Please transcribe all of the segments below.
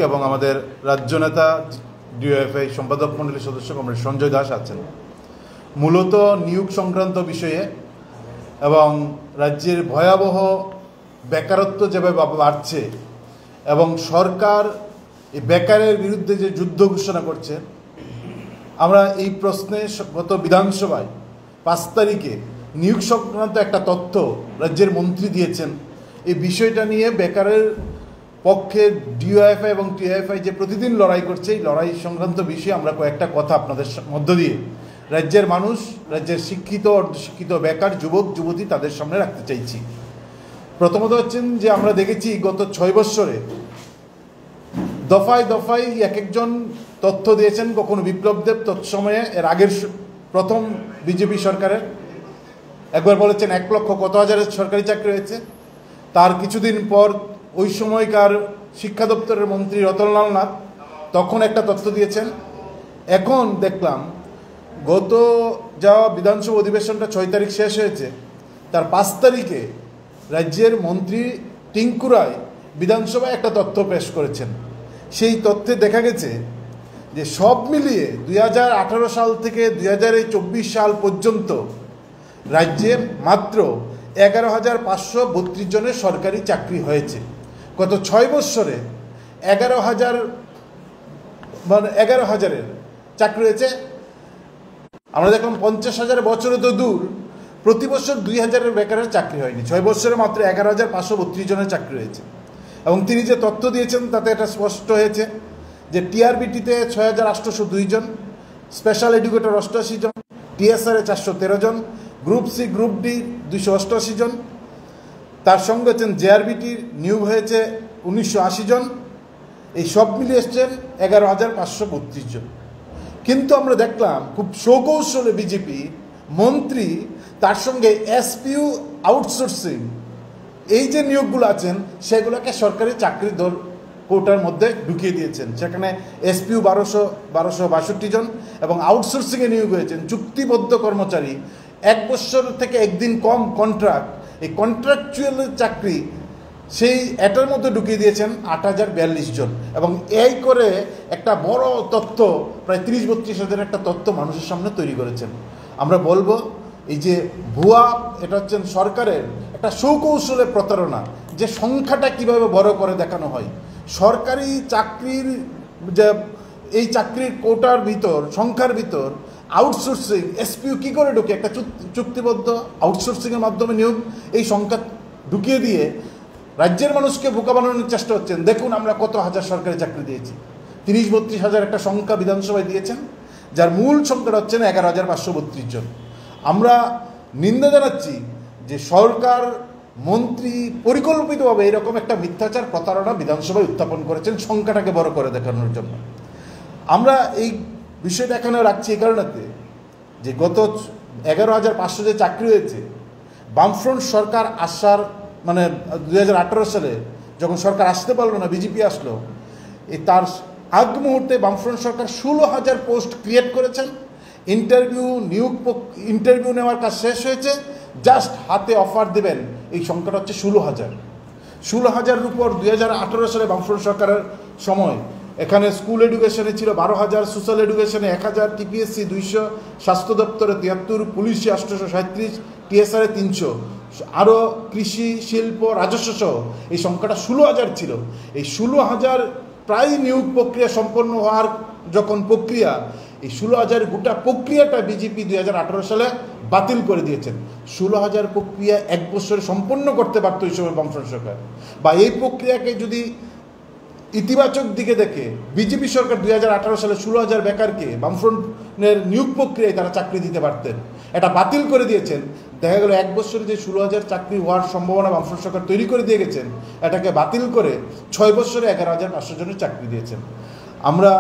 এবং আমাদের রাজ্য নেতা ডিওএফআই সম্পাদক মণ্ডলীর সদস্য কমরেড সঞ্জয় দাস আছেন। মূলত নিয়োগ সংক্রান্ত বিষয়ে এবং রাজ্যের ভয়াবহ বেকারত্ব যেভাবে বাড়ছে এবং সরকার এই বেকারের বিরুদ্ধে যে যুদ্ধ ঘোষণা করছে, আমরা এই প্রশ্নে গত বিধানসভায় 5 তারিখে নিয়োগ সংক্রান্ত একটা তথ্য রাজ্যের মন্ত্রী দিয়েছেন। এই বিষয়টা নিয়ে বেকারের পক্ষে ডিওএফআই এবং টিএফআই যে প্রতিদিন লড়াই করছে, এই লড়াই সংক্রান্ত বিষয়ে আমরা কয়েকটা কথা আপনাদের মধ্য দিয়ে রাজ্যের মানুষ, রাজ্যের শিক্ষিত অর্ধশিক্ষিত বেকার যুবক যুবতী তাদের সামনে রাখতে চাইছি। প্রথমত হচ্ছেন যে আমরা দেখেছি গত 6 বৎসরে দফায় দফায় এক একজন তথ্য দিয়েছেন। কখনো বিপ্লব দেব তৎসময়ে এর আগের প্রথম বিজেপি সরকারের একবার বলেছেন 1 লক্ষ কত হাজারের সরকারি চাকরি হয়েছে। তার কিছুদিন পর ওই সময়কার শিক্ষা দপ্তরের মন্ত্রী রতনলাল নাথ তখন একটা তথ্য দিয়েছেন। এখন দেখলাম গত যাওয়া বিধানসভা অধিবেশনটা 6 তারিখ শেষ হয়েছে, তার 5 তারিখে রাজ্যের মন্ত্রী টিঙ্কু রায় বিধানসভায় একটা তথ্য পেশ করেছেন। সেই তথ্যে দেখা গেছে যে সব মিলিয়ে 2018 সাল থেকে 2024 সাল পর্যন্ত রাজ্যে মাত্র 11,532 জনের সরকারি চাকরি হয়েছে। গত 6 বৎসরে 11,000-এর চাকরি হয়েছে। আমরা দেখলাম 50,000 বছরে তো দূর, প্রতি বছর 2,000-এর বেকারের চাকরি হয়নি। 6 বৎসরে মাত্র 11,532 জনের চাকরি হয়েছে। এবং তিনি যে তথ্য দিয়েছেন তাতে এটা স্পষ্ট হয়েছে যে টিআরবিটিতে 6,802 জন, স্পেশাল এডুকেটর 88 জন, টিএসআরে 413 জন, গ্রুপ সি গ্রুপ ডি 288 জন, তার সঙ্গে হচ্ছেন জেআরবিটির নিয়োগ হয়েছে 1980 জন। এই সব মিলিয়ে এসছেন 11,532 জন। কিন্তু আমরা দেখলাম খুব সুকৌশলে বিজেপি মন্ত্রী তার সঙ্গে এসপিইউ আউটসোর্সিং এই যে নিয়োগগুলো আছেন সেগুলোকে সরকারি চাকরির দল কোটার মধ্যে ঢুকিয়ে দিয়েছেন। সেখানে এসপিইউ 1262 জন এবং আউটসোর্সিংয়ে নিয়োগ হয়েছেন চুক্তিবদ্ধ কর্মচারী, 1 বছর থেকে 1 দিন কম কন্ট্রাক্ট, এই কন্ট্রাকচুয়াল চাকরি সেই এটার মধ্যে ঢুকিয়ে দিয়েছেন 8,042 জন। এবং এই করে একটা বড় তথ্য, প্রায় 30-32 হাজার একটা তথ্য মানুষের সামনে তৈরি করেছেন। আমরা বলবো এই যে ভুয়া, এটা হচ্ছেন সরকারের একটা সুকৌশলের প্রতারণা, যে সংখ্যাটা কিভাবে বড় করে দেখানো হয়। সরকারি চাকরির যে এই চাকরির কোটার ভিতর, সংখ্যার ভিতর আউটসোর্সিং এসপিইউ কী করে ঢুকে, একটা চুক্তিবদ্ধ আউটসোর্সিংয়ের মাধ্যমে নিয়োগ, এই সংখ্যা ঢুকিয়ে দিয়ে রাজ্যের মানুষকে বোকা বানানোর চেষ্টা হচ্ছেন। দেখুন আমরা কত হাজার সরকারি চাকরি দিয়েছি, 30-32 হাজার একটা সংখ্যা বিধানসভায় দিয়েছেন, যার মূল সংখ্যাটা হচ্ছেন 11,532 জন। আমরা নিন্দা জানাচ্ছি যে সরকার মন্ত্রী পরিকল্পিতভাবে এরকম একটা মিথ্যাচার প্রতারণা বিধানসভায় উত্থাপন করেছেন সংখ্যাটাকে বড় করে দেখানোর জন্য। আমরা এই বিষয়টা এখানে রাখছি এই কারণেতে যে গত 11,500 যে চাকরি হয়েছে, বামফ্রন্ট সরকার আসার 2018 সালে যখন সরকার আসতে পারলো না, বিজেপি আসলো, তার আগ মুহূর্তে বামফ্রন্ট সরকার 16,000 পোস্ট ক্রিয়েট করেছেন। ইন্টারভিউ নেওয়ার কাজ শেষ হয়েছে, জাস্ট হাতে অফার দেবেন, এই সংখ্যাটা হচ্ছে 16,000-এর উপর 2018 সালে বামফ্রন্ট সরকারের সময় এখানে স্কুল এডুকেশনে ছিল 12,000, সোশ্যাল এডুকেশনে 1,000, টিপিএসসি 200, স্বাস্থ্য দপ্তরে 73, পুলিশে 837, টিএসআরে 300, আরও কৃষি শিল্প রাজস্ব সহ এই সংখ্যাটা 16,000 ছিল। এই 16,000 প্রায় নিয়োগ প্রক্রিয়া সম্পন্ন হওয়ার যখন প্রক্রিয়া, এই 16,000 গোটা প্রক্রিয়াটা বিজেপি 2018 সালে বাতিল করে দিয়েছেন। 16,000 প্রক্রিয়া 1 বছরে সম্পন্ন করতে পারত এই সময় বামফ্রন্ট সরকার। বা এই প্রক্রিয়াকে যদি ইতিবাচক দিকে দেখে বিজেপি সরকার 2018 সালে 16,000 বেকারকে বামফ্রন্টের নিয়োগ প্রক্রিয়ায় তারা চাকরি দিতে পারতেন, এটা বাতিল করে দিয়েছেন। দেখা গেল 1 বছরে যে 16,000 চাকরি হওয়ার সম্ভাবনা বামফ্রন্ট সরকার তৈরি করে দিয়ে গেছেন, এটাকে বাতিল করে 6 বছরে 11,500 জনের চাকরি দিয়েছেন। আমরা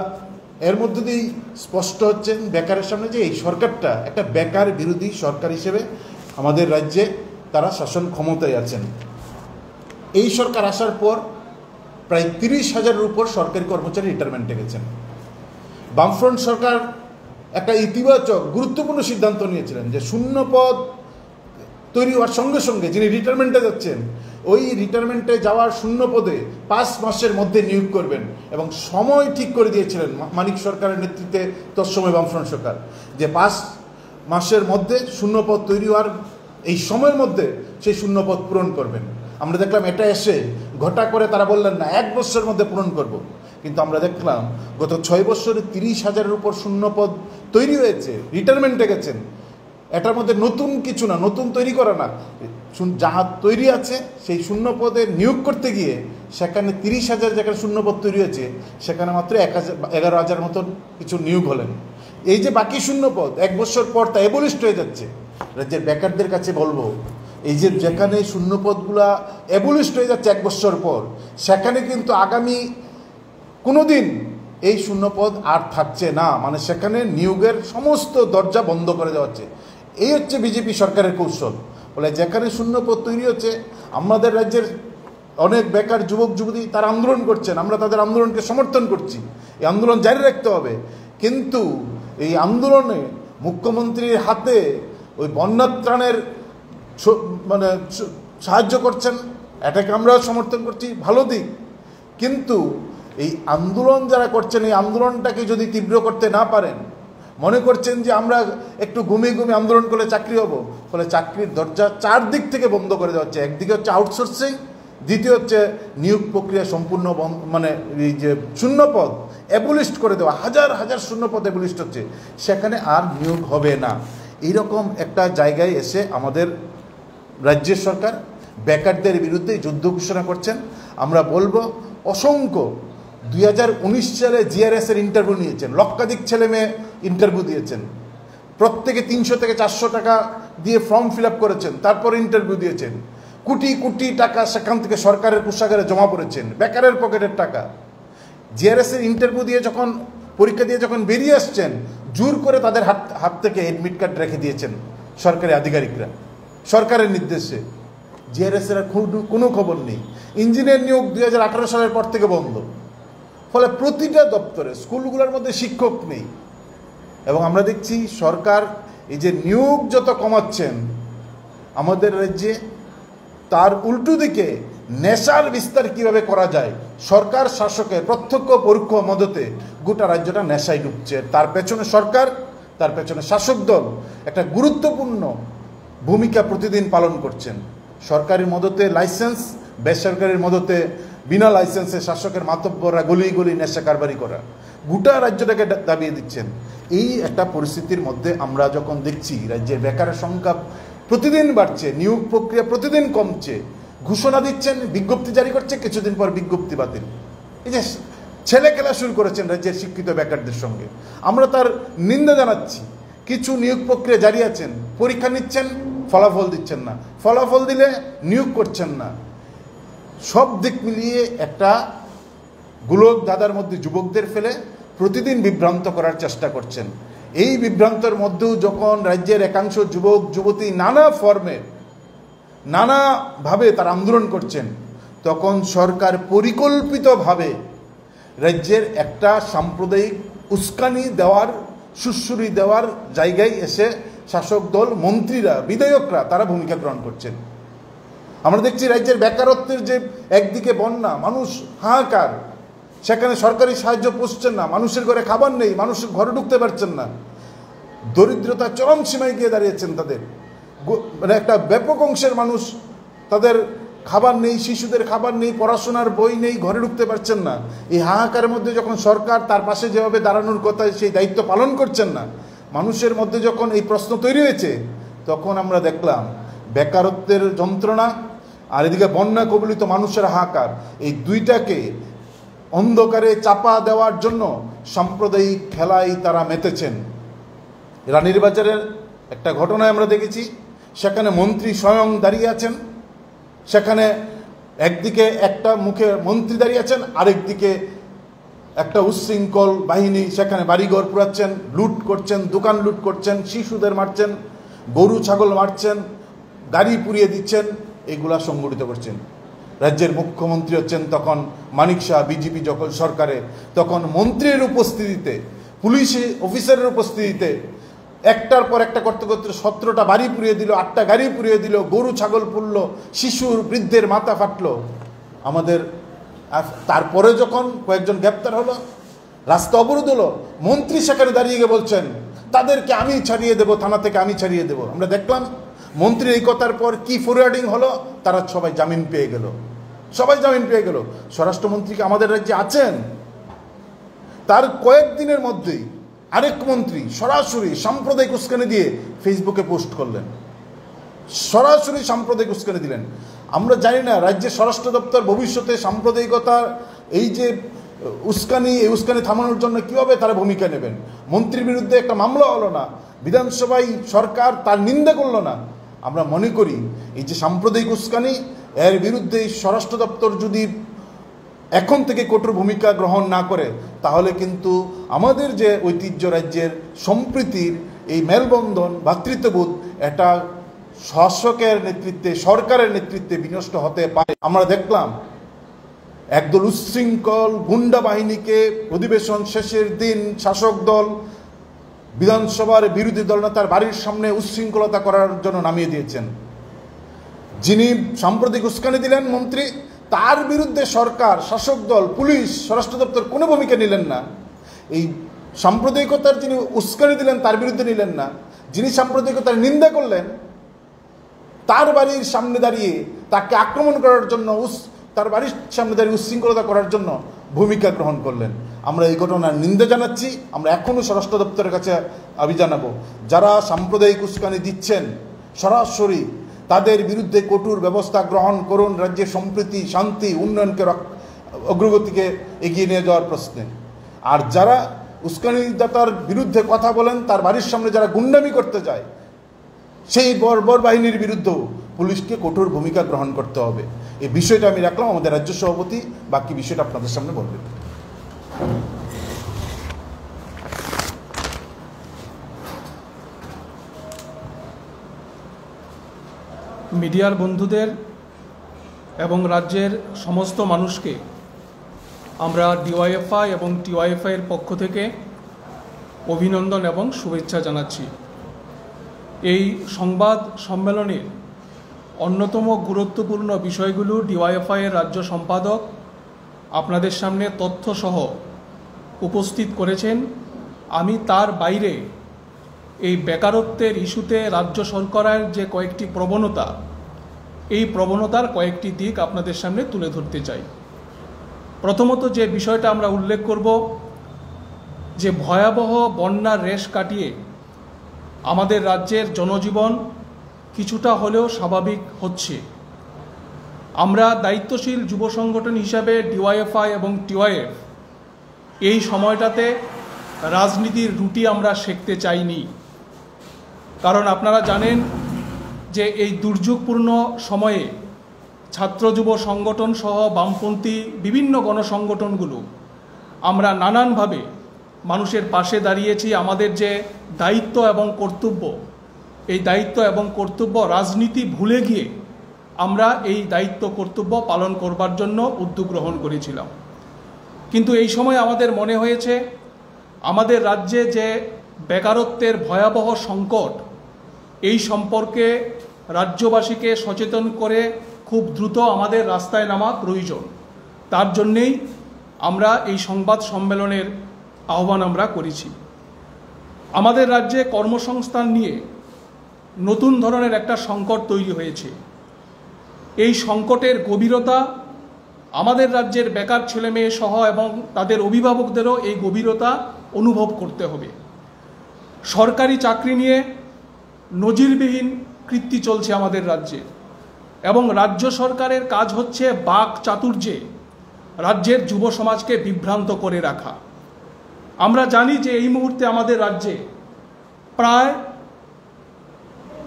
এর মধ্যে দিয়েই স্পষ্ট হচ্ছেন বেকারের সামনে যে এই সরকারটা একটা বেকার বিরোধী সরকার হিসেবে আমাদের রাজ্যে তারা শাসন ক্ষমতায় আছেন। এই সরকার আসার পর প্রায় 30,000-এর উপর সরকারি কর্মচারী রিটায়ারমেন্টে গেছেন। বামফ্রন্ট সরকার একটা ইতিবাচক গুরুত্বপূর্ণ সিদ্ধান্ত নিয়েছিলেন যে শূন্য পদ তৈরি হওয়ার সঙ্গে সঙ্গে যিনি রিটায়ারমেন্টে যাচ্ছেন ওই রিটায়ারমেন্টে যাওয়ার শূন্য পদে 5 মাসের মধ্যে নিয়োগ করবেন এবং সময় ঠিক করে দিয়েছিলেন মানিক সরকারের নেতৃত্বে তৎসময় বামফ্রন্ট সরকার, যে 5 মাসের মধ্যে শূন্য পদ তৈরি হওয়ার এই সময়ের মধ্যে সেই শূন্য পদ পূরণ করবেন। আমরা দেখলাম এটা এসে ঘটা করে তারা বললেন না 1 বছরের মধ্যে পূরণ করব, কিন্তু আমরা দেখলাম গত 6 বছরে 30,000-এর উপর শূন্য পদ তৈরি হয়েছে, রিটায়ারমেন্টে গেছেন। এটার মধ্যে নতুন কিছু না, নতুন তৈরি করা না, যাহা তৈরি আছে সেই শূন্য পদে নিয়োগ করতে গিয়ে সেখানে 30,000 যেখানে শূন্য পদ তৈরি হয়েছে সেখানে মাত্র 11,000 মতন কিছু নিয়োগ হলেন। এই যে বাকি শূন্য পদ 1 বছর পর তা এবলিস্ট হয়ে যাচ্ছে। রাজ্যের বেকারদের কাছে বলবো, এই যে যেখানে শূন্য পদগুলা এবলিস্ট হয়ে যাচ্ছে 1 বছর পর, সেখানে কিন্তু আগামী কোনো দিন এই শূন্যপদ আর থাকছে না, মানে সেখানে নিয়োগের সমস্ত দরজা বন্ধ করে দেওয়া হচ্ছে। এই হচ্ছে বিজেপি সরকারের কৌশল। বলে যেখানে শূন্যপদ তৈরি হচ্ছে, আমাদের রাজ্যের অনেক বেকার যুবক যুবতী তারা আন্দোলন করছেন, আমরা তাদের আন্দোলনকে সমর্থন করছি, এই আন্দোলন জারি রাখতে হবে। কিন্তু এই আন্দোলনে মুখ্যমন্ত্রীর হাতে ওই বন্যাত্রাণের মানে সাহায্য করছেন, এটাকে আমরাও সমর্থন করছি, ভালো দিক। কিন্তু এই আন্দোলন যারা করছেন, এই আন্দোলনটাকে যদি তীব্র করতে না পারেন, মনে করছেন যে আমরা একটু ঘুমিয়ে ঘুমিয়ে আন্দোলন করলে চাকরি হবো, ফলে চাকরির দরজা 4 দিক থেকে বন্ধ করে দেওয়া হচ্ছে। একদিকে হচ্ছে আউটসোর্সিং, দ্বিতীয় হচ্ছে নিয়োগ প্রক্রিয়া সম্পূর্ণ মানে এই যে শূন্যপদ অ্যাবলিস্ট করে দেওয়া, হাজার হাজার শূন্যপদ অ্যাবলিস্ট হচ্ছে, সেখানে আর নিয়োগ হবে না। এইরকম একটা জায়গায় এসে আমাদের রাজ্যের সরকার বেকারদের বিরুদ্ধে যুদ্ধ ঘোষণা করছেন। আমরা বলবো অসংখ্য 2019 সালে জিআরএসের ইন্টারভিউ নিয়েছেন, লক্ষাধিক ছেলে মেয়ে ইন্টারভিউ দিয়েছেন, প্রত্যেকে 300 থেকে 400 টাকা দিয়ে ফর্ম ফিল আপ করেছেন, তারপরে ইন্টারভিউ দিয়েছেন, কোটি কোটি টাকা সেখান থেকে সরকারের কোষাগারে জমা পড়েছেন, বেকারের পকেটের টাকা। জিআরএসের ইন্টারভিউ দিয়ে যখন পরীক্ষা দিয়ে যখন বেরিয়ে আসছেন, জোর করে তাদের হাত থেকে এডমিট কার্ড রেখে দিয়েছেন সরকারি আধিকারিকরা সরকারের নির্দেশে। জিআরএসের আর কোনো খবর নেই। ইঞ্জিনিয়ার নিয়োগ 2018 সালের পর থেকে বন্ধ, ফলে প্রতিটা দপ্তরে স্কুলগুলোর মধ্যে শিক্ষক নেই। এবং আমরা দেখছি সরকার এই যে নিয়োগ যত কমাচ্ছেন আমাদের রাজ্যে, তার উল্টো দিকে নেশার বিস্তার কিভাবে করা যায়, সরকার শাসকের প্রত্যক্ষ পরোক্ষ মদতে গোটা রাজ্যটা নেশায় ডুবছে। তার পেছনে সরকার, তার পেছনে শাসক দল একটা গুরুত্বপূর্ণ ভূমিকা প্রতিদিন পালন করছেন। সরকারি মদতে লাইসেন্স, বেসরকারির মদতে বিনা লাইসেন্সে শাসকের মাতব্বররা গলি গলি নেশা কারবারি করা, গোটা রাজ্যটাকে দাবিয়ে দিচ্ছেন। এই একটা পরিস্থিতির মধ্যে আমরা যখন দেখছি রাজ্যের বেকারের সংখ্যা প্রতিদিন বাড়ছে, নিয়োগ প্রক্রিয়া প্রতিদিন কমছে, ঘোষণা দিচ্ছেন, বিজ্ঞপ্তি জারি করছে, কিছুদিন পর বিজ্ঞপ্তি বাতিল। এই যে ছেলে খেলা শুরু করেছেন রাজ্যের শিক্ষিত বেকারদের সঙ্গে, আমরা তার নিন্দা জানাচ্ছি। কিছু নিয়োগ প্রক্রিয়া জারি আছেন, পরীক্ষা নিচ্ছেন, ফলাফল দিচ্ছেন না, ফলাফল দিলে নিয়োগ করছেন না। সব দিক মিলিয়ে একটা গোলক দাদার মধ্যে যুবকদের ফেলে প্রতিদিন বিভ্রান্ত করার চেষ্টা করছেন। এই বিভ্রান্তের মধ্যেও যখন রাজ্যের একাংশ যুবক যুবতী নানা ফর্মে নানাভাবে তারা আন্দোলন করছেন, তখন সরকার পরিকল্পিতভাবে রাজ্যের একটা সাম্প্রদায়িক উস্কানি দেওয়ার, সুশ্রুরি দেওয়ার জায়গায় এসে শাসক দল, মন্ত্রীরা, বিধায়করা তারা ভূমিকা গ্রহণ করছেন। আমরা দেখছি রাজ্যের বেকারত্বের যে একদিকে বন্যা, মানুষ হাহাকার, সেখানে সরকারি সাহায্য পৌঁছছেন না, মানুষের ঘরে খাবার নেই, মানুষ ঘরে ঢুকতে পারছেন না, দরিদ্রতা চরম সীমায় গিয়ে দাঁড়িয়েছেন তাদের। মানে একটা ব্যাপক অংশের মানুষ, তাদের খাবার নেই, শিশুদের খাবার নেই, পড়াশোনার বই নেই, ঘরে ঢুকতে পারছেন না। এই হাহাকারের মধ্যে যখন সরকার তার পাশে যেভাবে দাঁড়ানোর কথা সেই দায়িত্ব পালন করছেন না, মানুষের মধ্যে যখন এই প্রশ্ন তৈরি হয়েছে, তখন আমরা দেখলাম বেকারত্বের যন্ত্রণা আর এদিকে বন্যা কবলিত মানুষের হাহাকার, এই দুইটাকে অন্ধকারে চাপা দেওয়ার জন্য সাম্প্রদায়িক খেলায় তারা মেতেছেন। রানীর বাজারের একটা ঘটনায় আমরা দেখেছি, সেখানে মন্ত্রী স্বয়ং দাঁড়িয়ে আছেন, সেখানে একদিকে একটা মুখে মন্ত্রী দাঁড়িয়ে আছেন, আরেকদিকে একটা উচ্ছৃঙ্খল বাহিনী সেখানে বাড়িঘর পুরাচ্ছেন, লুট করছেন, দোকান লুট করছেন, শিশুদের মারছেন, গরু ছাগল মারছেন, গাড়ি পুড়িয়ে দিচ্ছেন, এগুলা সংগঠিত করছেন। রাজ্যের মুখ্যমন্ত্রী হচ্ছেন তখন মানিক শাহ, বিজেপি যখন সরকারে, তখন মন্ত্রীর উপস্থিতিতে, পুলিশ অফিসারের উপস্থিতিতে একটার পর একটা করতে করতে 17টা বাড়ি পুড়িয়ে দিল, 8টা গাড়ি পুড়িয়ে দিল, গরু ছাগল পুড়ল, শিশুর বৃদ্ধের মাথা ফাটলো আমাদের। তারপরে যখন কয়েকজন গ্রেপ্তার হলো, রাস্তা অবরোধ হলো, মন্ত্রী সেখানে দাঁড়িয়ে গিয়ে বলছেন তাদেরকে আমি ছাড়িয়ে দেবো, থানা থেকে আমি ছাড়িয়ে দেবো। আমরা দেখলাম মন্ত্রীর এই কথার পর কি ফরওয়ার্ডিং হলো, তারা সবাই জামিন পেয়ে গেল, সবাই জামিন পেয়ে গেল। স্বরাষ্ট্রমন্ত্রী আমাদের রাজ্যে আছেন, তার কয়েকদিনের মধ্যেই আরেক মন্ত্রী সরাসরি সাম্প্রদায়িক উস্কানি দিয়ে ফেসবুকে পোস্ট করলেন, সরাসরি সাম্প্রদায়িক উস্কানি দিলেন। আমরা জানি না রাজ্যের স্বরাষ্ট্র দপ্তর ভবিষ্যতে সাম্প্রদায়িকতার এই যে উস্কানি, এই উস্কানি থামানোর জন্য কীভাবে তারা ভূমিকা নেবেন। মন্ত্রীর বিরুদ্ধে একটা মামলা হলো না, বিধানসভায় সরকার তার নিন্দা করলো না। আমরা মনে করি এই যে সাম্প্রদায়িক উস্কানি, এর বিরুদ্ধে স্বরাষ্ট্র দপ্তর যদি এখন থেকে কঠোর ভূমিকা গ্রহণ না করে, তাহলে কিন্তু আমাদের যে ঐতিহ্য, রাজ্যের সম্প্রীতির এই মেলবন্ধন, ভ্রাতৃত্ববোধ, এটা শাসকের নেতৃত্বে, সরকারের নেতৃত্বে বিনষ্ট হতে পারে। আমরা দেখলাম একদল উচ্ছৃঙ্খল গুন্ডা বাহিনীকে অধিবেশন শেষের দিন শাসক দল বিধানসভার বিরোধী দল নেতার বাড়ির সামনে উচ্ছৃঙ্খলতা করার জন্য নামিয়ে দিয়েছেন। যিনি সাম্প্রতিক উস্কানি দিলেন মন্ত্রী, তার বিরুদ্ধে সরকার, শাসক দল, পুলিশ, স্বরাষ্ট্র দপ্তর কোনো ভূমিকা নিলেন না। এই সাম্প্রদায়িকতার যিনি উস্কানি দিলেন তার বিরুদ্ধে নিলেন না, যিনি সাম্প্রদায়িকতার নিন্দা করলেন তার বাড়ির সামনে দাঁড়িয়ে তাকে আক্রমণ করার জন্য, তার বাড়ির সামনে দাঁড়িয়ে উচ্ছৃঙ্খলতা করার জন্য ভূমিকা গ্রহণ করলেন। আমরা এই ঘটনার নিন্দা জানাচ্ছি। আমরা এখনও স্বরাষ্ট্র দপ্তরের কাছে দাবি জানাবো, যারা সাম্প্রদায়িক উস্কানি দিচ্ছেন সরাসরি তাদের বিরুদ্ধে কঠোর ব্যবস্থা গ্রহণ করুন, রাজ্যের সম্প্রীতি, শান্তি, উন্নয়নকে, অগ্রগতিকে এগিয়ে নিয়ে যাওয়ার প্রশ্নে। আর যারা উস্কানিদাতার বিরুদ্ধে কথা বলেন, তার বাড়ির সামনে যারা গুন্ডামি করতে যায়, সেই বর্বর বাহিনীর বিরুদ্ধেও পুলিশকে কঠোর ভূমিকা গ্রহণ করতে হবে। এই বিষয়টা আমি রাখলাম, আমাদের রাজ্য সভাপতি বাকি বিষয়টা আপনাদের সামনে বলবেন। মিডিয়ার বন্ধুদের এবং রাজ্যের সমস্ত মানুষকে আমরা ডিওয়াইএফআই এবং টিওয়াইএফআইয়ের পক্ষ থেকে অভিনন্দন এবং শুভেচ্ছা জানাচ্ছি। এই সংবাদ সম্মেলনের অন্যতম গুরুত্বপূর্ণ বিষয়গুলো ডিওয়াইএফআইয়ের রাজ্য সম্পাদক আপনাদের সামনে তথ্যসহ উপস্থিত করেছেন। আমি তার বাইরে এই বেকারত্বের ইস্যুতে রাজ্য সরকারের যে কয়েকটি প্রবণতা, এই প্রবণতার কয়েকটি দিক আপনাদের সামনে তুলে ধরতে চাই। প্রথমত যে বিষয়টা আমরা উল্লেখ করব, যে ভয়াবহ বন্যার রেশ কাটিয়ে আমাদের রাজ্যের জনজীবন কিছুটা হলেও স্বাভাবিক হচ্ছে। আমরা দায়িত্বশীল যুব সংগঠন হিসাবে ডিওয়াইএফআই এবং টিওয়াইএফ এই সময়টাতে রাজনীতির রুটি আমরা শিখতে চাইনি। কারণ আপনারা জানেন যে এই দুর্যোগপূর্ণ সময়ে ছাত্র যুব সংগঠন সহ বামপন্থী বিভিন্ন গণসংগঠনগুলো আমরা নানানভাবে মানুষের পাশে দাঁড়িয়েছি। আমাদের যে দায়িত্ব এবং কর্তব্য, এই দায়িত্ব এবং কর্তব্য রাজনীতি ভুলে গিয়ে আমরা এই দায়িত্ব কর্তব্য পালন করবার জন্য উদ্যোগ গ্রহণ করেছিলাম। কিন্তু এই সময় আমাদের মনে হয়েছে আমাদের রাজ্যে যে বেকারত্বের ভয়াবহ সংকট, এই সম্পর্কে রাজ্যবাসীকে সচেতন করে খুব দ্রুত আমাদের রাস্তায় নামা প্রয়োজন। তার জন্যেই আমরা এই সংবাদ সম্মেলনের আহ্বান আমরা করেছি। আমাদের রাজ্যে কর্মসংস্থান নিয়ে নতুন ধরনের একটা সংকট তৈরি হয়েছে। এই সংকটের গভীরতা আমাদের রাজ্যের বেকার ছেলেমেয়ে সহ এবং তাদের অভিভাবকদেরও এই গভীরতা অনুভব করতে হবে। সরকারি চাকরি নিয়ে নজিরবিহীন কৃত্তি চলছে আমাদের রাজ্যে, এবং রাজ্য সরকারের কাজ হচ্ছে বাক চাতুর্যে রাজ্যের যুব সমাজকে বিভ্রান্ত করে রাখা। আমরা জানি যে এই মুহূর্তে আমাদের রাজ্যে প্রায়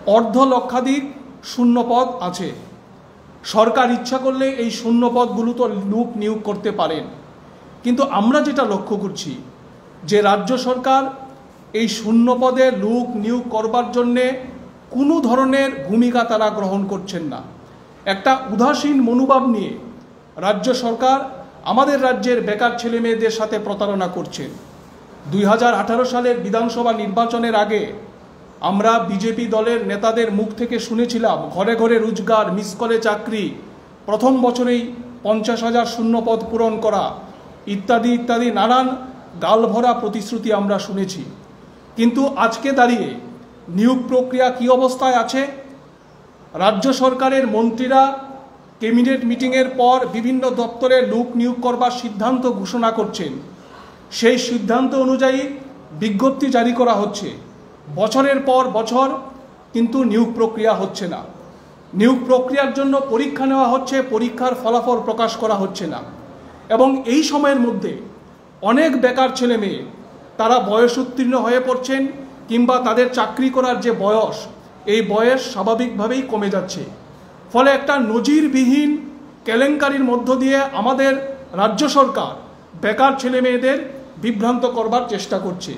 2.5 লক্ষ শূন্যপদ আছে। সরকার ইচ্ছা করলে এই শূন্যপদগুলো তো লোক নিয়োগ করতে পারেন, কিন্তু আমরা যেটা লক্ষ্য করছি যে রাজ্য সরকার এই শূন্যপদে লোক নিয়োগ করবার জন্যে কোনো ধরনের ভূমিকা তারা গ্রহণ করছেন না। একটা উদাসীন মনোভাব নিয়ে রাজ্য সরকার আমাদের রাজ্যের বেকার ছেলে মেয়েদের সাথে প্রতারণা করছেন। 2018 সালের বিধানসভা নির্বাচনের আগে আমরা বিজেপি দলের নেতাদের মুখ থেকে শুনেছিলাম ঘরে ঘরে রোজগার, মিস কলে চাকরি, প্রথম বছরেই 50,000 শূন্যপদ পূরণ করা ইত্যাদি ইত্যাদি নানান গালভরা প্রতিশ্রুতি আমরা শুনেছি। কিন্তু আজকে দাঁড়িয়ে নিয়োগ প্রক্রিয়া কী অবস্থায় আছে? রাজ্য সরকারের মন্ত্রীরা ক্যাবিনেট মিটিংয়ের পর বিভিন্ন দপ্তরে লোক নিয়োগ করবার সিদ্ধান্ত ঘোষণা করছেন। সেই সিদ্ধান্ত অনুযায়ী বিজ্ঞপ্তি জারি করা হচ্ছে, বছরের পর বছর কিন্তু নিয়োগ প্রক্রিয়া হচ্ছে না। নিয়োগ প্রক্রিয়ার জন্য পরীক্ষা নেওয়া হচ্ছে, পরীক্ষার ফলাফল প্রকাশ করা হচ্ছে না। এবং এই সময়ের মধ্যে অনেক বেকার ছেলে মেয়ে তারা বয়স উত্তীর্ণ হয়ে পড়ছেন, কিংবা তাদের চাকরি করার যে বয়স, এই বয়স স্বাভাবিকভাবেই কমে যাচ্ছে। ফলে একটা নজিরবিহীন কেলেঙ্কারির মধ্য দিয়ে আমাদের রাজ্য সরকার বেকার ছেলে মেয়েদের বিভ্রান্ত করবার চেষ্টা করছে।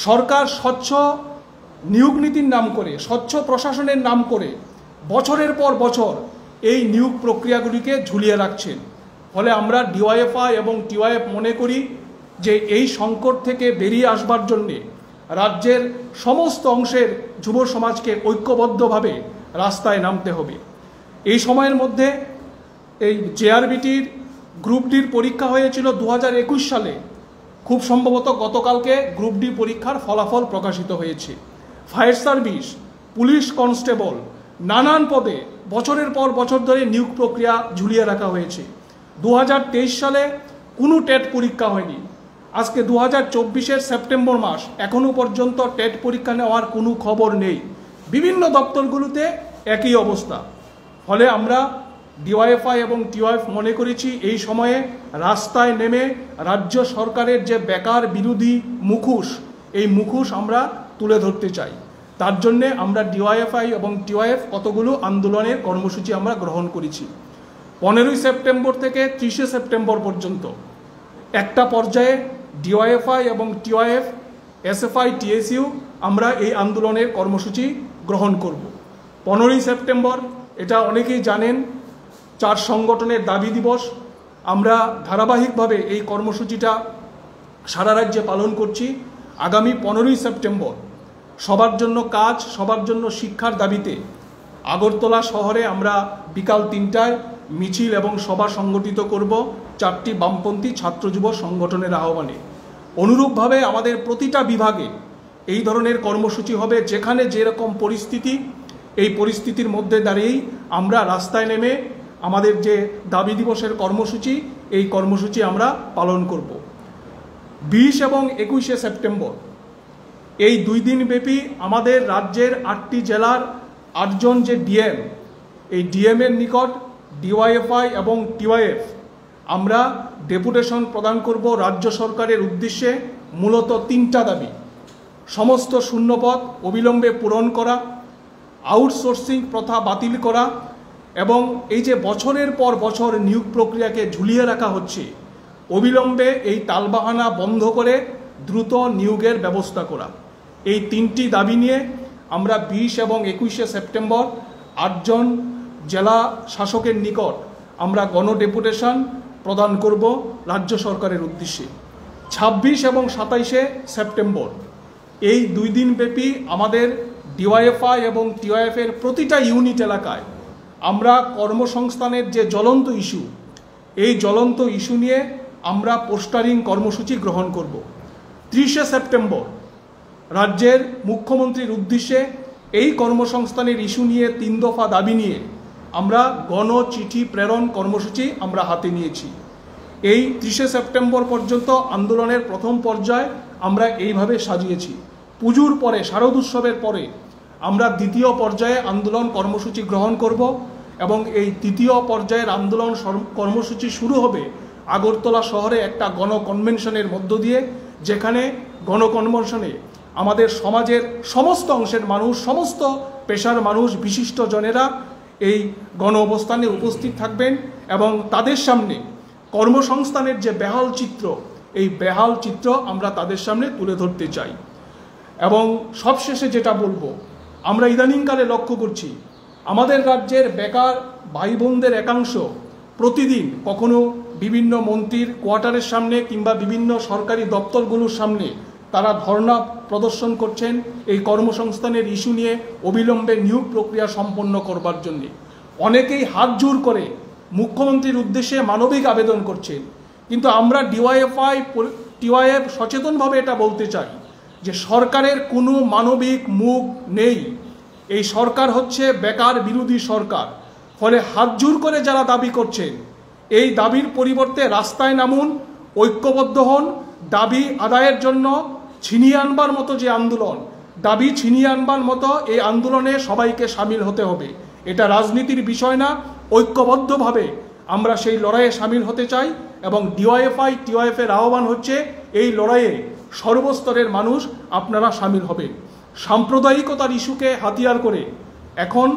সরকার স্বচ্ছ নিয়োগ নীতির নাম করে, স্বচ্ছ প্রশাসনের নাম করে বছরের পর বছর এই নিয়োগ প্রক্রিয়াগুলিকে ঝুলিয়ে রাখছেন। ফলে আমরা ডিওয়াইএফআই এবং টিওয়াইএফ মনে করি যে এই সংকট থেকে বেরিয়ে আসবার জন্যে রাজ্যের সমস্ত অংশের যুব সমাজকে ঐক্যবদ্ধভাবে রাস্তায় নামতে হবে। এই সময়ের মধ্যে এই জেআরবিটির গ্রুপ ডির পরীক্ষা হয়েছিল 2021 সালে। খুব সম্ভবত গতকালকে গ্রুপ ডি পরীক্ষার ফলাফল প্রকাশিত হয়েছে। ফায়ার সার্ভিস, পুলিশ কনস্টেবল, নানান পদে বছরের পর বছর ধরে নিয়োগ প্রক্রিয়া ঝুলিয়ে রাখা হয়েছে। 2023 সালে কোনো টেট পরীক্ষা হয়নি। আজকে 2024-এর সেপ্টেম্বর মাস, এখনও পর্যন্ত টেট পরীক্ষা নেওয়ার কোনো খবর নেই। বিভিন্ন দপ্তরগুলোতে একই অবস্থা। ফলে আমরা ডিওয়াইএফআই এবং টিওয়াইএফ মনে করেছি এই সময়ে রাস্তায় নেমে রাজ্য সরকারের যে বেকার বিরোধী মুখোশ, এই মুখোশ আমরা তুলে ধরতে চাই। তার জন্যে আমরা ডিওয়াইএফআই এবং টিওয়াইএফ কতগুলো আন্দোলনের কর্মসূচি আমরা গ্রহণ করেছি। 15ই সেপ্টেম্বর থেকে 30শে সেপ্টেম্বর পর্যন্ত একটা পর্যায়ে ডিওয়াইএফআই এবং টিওয়াইএফ, এসএফআই, টিএসইউ আমরা এই আন্দোলনের কর্মসূচি গ্রহণ করব। 15ই সেপ্টেম্বর, এটা অনেকেই জানেন, 4 সংগঠনের দাবি দিবস। আমরা ধারাবাহিকভাবে এই কর্মসূচিটা সারা রাজ্যে পালন করছি। আগামী 15ই সেপ্টেম্বর সবার জন্য কাজ, সবার জন্য শিক্ষার দাবিতে আগরতলা শহরে আমরা বিকাল 3টায় মিছিল এবং সভা সংগঠিত করব 4টি বামপন্থী ছাত্র যুব সংগঠনের আহ্বানে। অনুরূপভাবে আমাদের প্রতিটা বিভাগে এই ধরনের কর্মসূচি হবে। যেখানে যেরকম পরিস্থিতি, এই পরিস্থিতির মধ্যে দাঁড়িয়েই আমরা রাস্তায় নেমে আমাদের যে দাবি দিবসের কর্মসূচি, এই কর্মসূচি আমরা পালন করব। 20 এবং 21শে সেপ্টেম্বর এই 2 দিন ব্যাপী আমাদের রাজ্যের 8টি জেলার 8 জন যে ডিএম, এই ডিএমের নিকট ডিওয়াইএফআই এবং টিওয়াইএফ আমরা ডেপুটেশন প্রদান করব রাজ্য সরকারের উদ্দেশ্যে। মূলত 3টা দাবি: সমস্ত শূন্যপদ অবিলম্বে পূরণ করা, আউটসোর্সিং প্রথা বাতিল করা, এবং এই যে বছরের পর বছর নিয়োগ প্রক্রিয়াকে ঝুলিয়ে রাখা হচ্ছে, অবিলম্বে এই তালবাহানা বন্ধ করে দ্রুত নিয়োগের ব্যবস্থা করা। এই 3টি দাবি নিয়ে আমরা 20 এবং 21শে সেপ্টেম্বর 8 জন জেলা শাসকের নিকট আমরা গণডেপুটেশন প্রদান করব রাজ্য সরকারের উদ্দেশ্যে। 26 এবং 27শে সেপ্টেম্বর এই 2 দিন ব্যাপী আমাদের ডিওয়াইএফআই এবং টিওয়াইএফের প্রতিটা ইউনিট এলাকায় আমরা কর্মসংস্থানের যে জ্বলন্ত ইস্যু, এই জ্বলন্ত ইস্যু নিয়ে আমরা পোস্টারিং কর্মসূচি গ্রহণ করব। 30শে সেপ্টেম্বর রাজ্যের মুখ্যমন্ত্রীর উদ্দেশ্যে এই কর্মসংস্থানের ইস্যু নিয়ে 3 দফা দাবি নিয়ে আমরা গণচিঠি প্রেরণ কর্মসূচি আমরা হাতে নিয়েছি। এই 30শে সেপ্টেম্বর পর্যন্ত আন্দোলনের প্রথম পর্যায় আমরা এইভাবে সাজিয়েছি। পুজোর পরে, শারদ উৎসবের পরে আমরা দ্বিতীয় পর্যায়ে আন্দোলন কর্মসূচি গ্রহণ করব এবং এই তৃতীয় পর্যায়ের আন্দোলন কর্মসূচি শুরু হবে আগরতলা শহরে একটা গণকনভেনশনের মধ্য দিয়ে, যেখানে গণকনভেনশনে আমাদের সমাজের সমস্ত অংশের মানুষ, সমস্ত পেশার মানুষ, বিশিষ্ট জনেরা এই গণ অবস্থানে উপস্থিত থাকবেন এবং তাদের সামনে কর্মসংস্থানের যে বেহাল চিত্র, এই বেহাল চিত্র আমরা তাদের সামনে তুলে ধরতে চাই। এবং সবশেষে যেটা বলবো, আমরা ইদানিংকালে লক্ষ্য করছি আমাদের রাজ্যের বেকার ভাই বোনদের একাংশ প্রতিদিন কখনো বিভিন্ন মন্ত্রীর কোয়ার্টারের সামনে কিংবা বিভিন্ন সরকারি দপ্তরগুলোর সামনে তারা ধর্ণা প্রদর্শন করছেন এই কর্মসংস্থানের ইস্যু নিয়ে অবিলম্বে নিয়োগ প্রক্রিয়া সম্পন্ন করবার জন্য। অনেকেই হাত জোর করে মুখ্যমন্ত্রীর উদ্দেশ্যে মানবিক আবেদন করছেন, কিন্তু আমরা টিওয়াইএফ সচেতনভাবে এটা বলতে চাই যে সরকারের কোনো মানবিক মুখ নেই। এই সরকার হচ্ছে বেকার বিরোধী সরকার। ফলে হাত জোর করে যারা দাবি করছেন, এই দাবির পরিবর্তে রাস্তায় নামুন, ঐক্যবদ্ধ হন। দাবি আদায়ের জন্য ছিনিয়ে আনবার মতো যে আন্দোলন, দাবি ছিনিয়ে আনবার মতো এই আন্দোলনে সবাইকে সামিল হতে হবে। এটা রাজনীতির বিষয় না, ঐক্যবদ্ধভাবে আমরা সেই লড়াইয়ে সামিল হতে চাই এবং টিওয়াইএফের আহ্বান হচ্ছে এই লড়াইয়ে সর্বস্তরের মানুষ আপনারা সামিল হবেন। সাম্প্রদায়িকতার ইস্যুকে হাতিয়ার করে এখন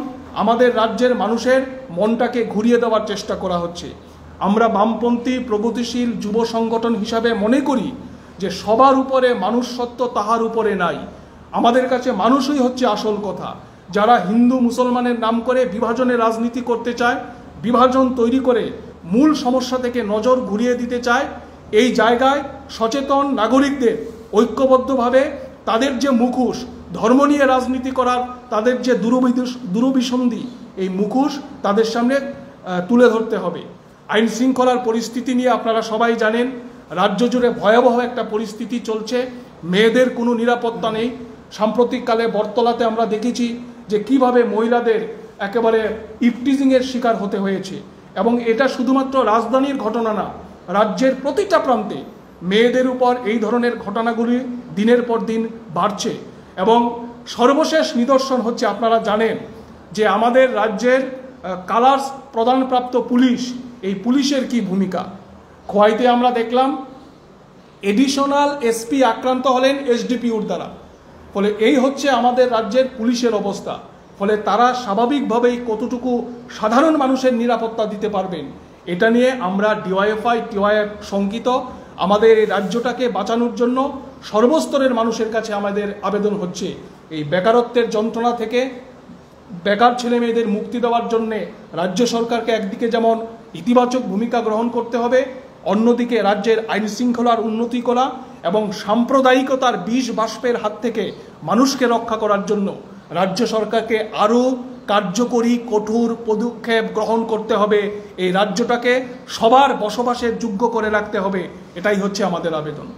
আমাদের রাজ্যের মানুষের মনটাকে ঘুরিয়ে দেওয়ার চেষ্টা করা হচ্ছে। আমরা বামপন্থী প্রগতিশীল যুব সংগঠন হিসাবে মনে করি যে সবার উপরে মানুষ সত্য, তাহার উপরে নাই। আমাদের কাছে মানুষই হচ্ছে আসল কথা। যারা হিন্দু মুসলমানের নাম করে বিভাজনের রাজনীতি করতে চায়, বিভাজন তৈরি করে মূল সমস্যা থেকে নজর ঘুরিয়ে দিতে চায়, এই জায়গায় সচেতন নাগরিকদের ঐক্যবদ্ধভাবে তাদের যে মুখোশ, ধর্ম নিয়ে রাজনীতি করার তাদের যে দুরভিসন্ধি, এই মুখোশ তাদের সামনে তুলে ধরতে হবে। আইন শৃঙ্খলার পরিস্থিতি নিয়ে আপনারা সবাই জানেন, রাজ্য জুড়ে ভয়াবহ একটা পরিস্থিতি চলছে। মেয়েদের কোনো নিরাপত্তা নেই। সাম্প্রতিককালে বটতলাতে আমরা দেখেছি যে কিভাবে মহিলাদের একেবারে ইফটিজিংয়ের শিকার হতে হয়েছে। এবং এটা শুধুমাত্র রাজধানীর ঘটনা না, রাজ্যের প্রতিটা প্রান্তে মেয়েদের উপর এই ধরনের ঘটনাগুলি দিনের পর দিন বাড়ছে। এবং সর্বশেষ নিদর্শন হচ্ছে, আপনারা জানেন যে আমাদের রাজ্যের কালার্স প্রদানপ্রাপ্ত পুলিশ, এই পুলিশের কি ভূমিকা। খোয়াইতে আমরা দেখলাম এডিশনাল এসপি আক্রান্ত হলেন এসডিপিউর দ্বারা। ফলে এই হচ্ছে আমাদের রাজ্যের পুলিশের অবস্থা। ফলে তারা স্বাভাবিকভাবেই কতটুকু সাধারণ মানুষের নিরাপত্তা দিতে পারবেন, এটা নিয়ে আমরা টিওয়াইএফ শঙ্কিত। আমাদের এই রাজ্যটাকে বাঁচানোর জন্য সর্বস্তরের মানুষের কাছে আমাদের আবেদন হচ্ছে, এই বেকারত্বের যন্ত্রণা থেকে বেকার ছেলে মেয়েদের মুক্তি দেওয়ার জন্যে রাজ্য সরকারকে একদিকে যেমন ইতিবাচক ভূমিকা গ্রহণ করতে হবে, অন্যদিকে রাজ্যের আইন শৃঙ্খলার উন্নতি করা এবং সাম্প্রদায়িকতার বিষ বাষ্পের হাত থেকে মানুষকে রক্ষা করার জন্য রাজ্য সরকারকে আরও কার্যকরী কঠোর পদক্ষেপ গ্রহণ করতে হবে। এই রাজ্যটাকে সবার বসবাসের যোগ্য করে রাখতে হবে। এটাই হচ্ছে আমাদের আবেদন।